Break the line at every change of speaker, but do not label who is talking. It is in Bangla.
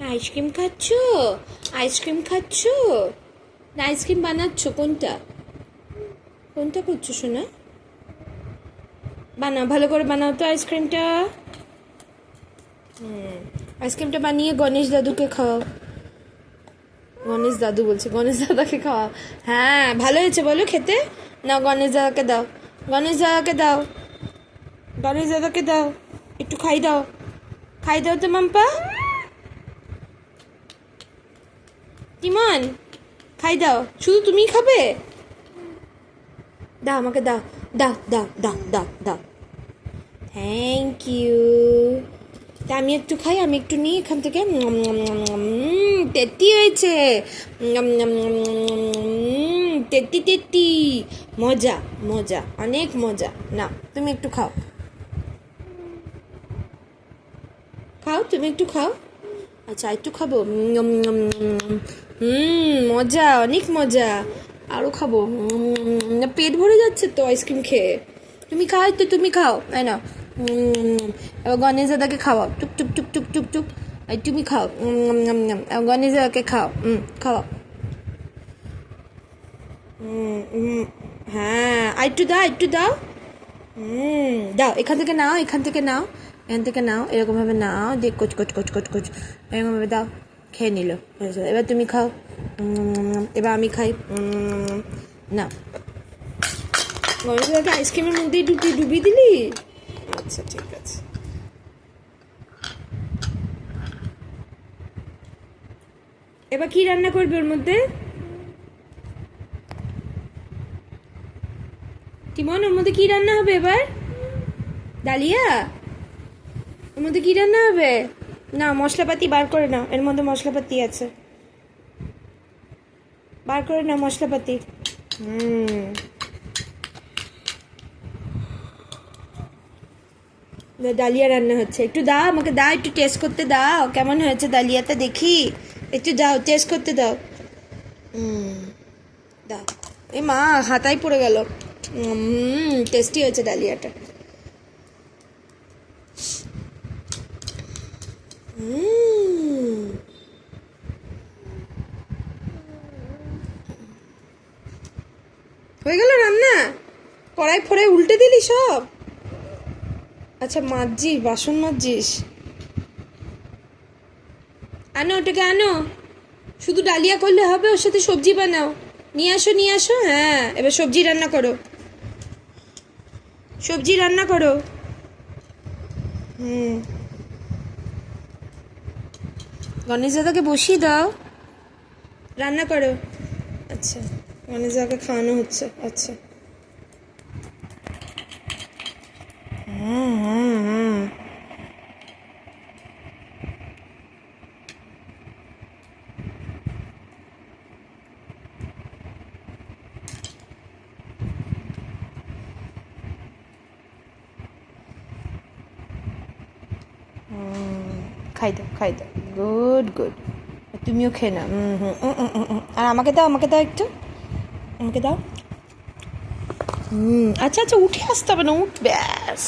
আইসক্রিম খাচ্ছ? আইসক্রিম খাচ্ছ না আইসক্রিম বানাচ্ছ? কোনটা কোনটা করছো শোনা? বানাও, ভালো করে বানাও তো আইসক্রিমটা। আইসক্রিমটা বানিয়ে গণেশ দাদুকে খাওয়াও। গণেশ দাদু বলছে, গণেশ দাদাকে খাওয়াও। হ্যাঁ, ভালো হয়েছে বলো খেতে। না, গণেশ দাদাকে দাও, গণেশ দাদাকে দাও, গণেশ দাদাকে দাও, একটু খাই দাও, খাই দাও তো মাম্পা। টিমন, খাই দাও, শুধু তুমিই খাবে? দাও আমাকে, দাও দাও দাও দাও দাও দাও। Thank you. তা আমি একটু খাই, আমি একটু নিই এখান থেকে। তেত্তি হয়েছে, তেত্তি তেত্তি, মজা মজা, অনেক মজা। না, তুমি একটু খাও, খাও তুমি একটু খাও। আচ্ছা, একটু খাবো। মজা, অনেক মজা, আরও খাবো। পেট ভরে যাচ্ছে তো আইসক্রিম খেয়ে। তুমি খাও তো, তুমি খাও, তাই না? এবার গণেশ দাদাকে খাওয়াও, টুক টুক টুক টুক টুক টুক। আর তুমি খাও, গণেশ দাদাকে খাও, খাওয়াও। হ্যাঁ, আর একটু দাও, একটু দাও। দাও, এখান থেকে নাও, এখান থেকে নাও, এখান থেকে নাও, এরকমভাবে নাও, দিয়ে coach coach coach coach coach এরকমভাবে দাও। খেয়ে নিল। এবার তুমি খাও। এবার আমি খাই। না, গণেশ দাদাকে আইসক্রিমের মধ্যেই ডুবিয়ে দিলি? আচ্ছা, ঠিক আছে। এবার কি রান্না করবে ওর মধ্যে? টিমন, ওর মধ্যে কি রান্না হবে এবার? ডালিয়া? ওর মধ্যে কি রান্না হবে? না, মশলাপাতি বার করে নাও, এর মধ্যে মশলাপাতি আছে, বার করে নাও মশলাপাতি। ডালিয়া রান্না হচ্ছে, একটু দাও আমাকে, দাও একটু টেস্ট করতে দাও, কেমন হয়েছে ডালিয়াটা দেখি, একটু দাও, টেস্ট করতে দাও। দাও। এ মা, হাতায় পড়ে গেল। টেস্টি হয়েছে ডালিয়াটা। হয়ে গেল রান্না? কড়াই ফড়াই উল্টে দিলি সব? আচ্ছা, মাজছিস, বাসন মাজছিস? আনো ওটাকে, আনো। শুধু ডালিয়া করলে হবে? ওর সাথে সবজি বানাও। নিয়ে আসো, নিয়ে আসো। হ্যাঁ, এবার সবজি রান্না করো, সবজি রান্না করো। গণেশ দাদাকে বসিয়ে দাও, রান্না করো। আচ্ছা, গণেশ দাদাকে খাওয়ানো হচ্ছে। আচ্ছা। খাই দাও, খাই দাও, গুড গুড। তুমিও খেয়ে নাও। আর আমাকে দাও, আমাকে দাও একটু, আমাকে দাও। আচ্ছা আচ্ছা, উঠে আসতে হবে না, উঠ, ব্যাস।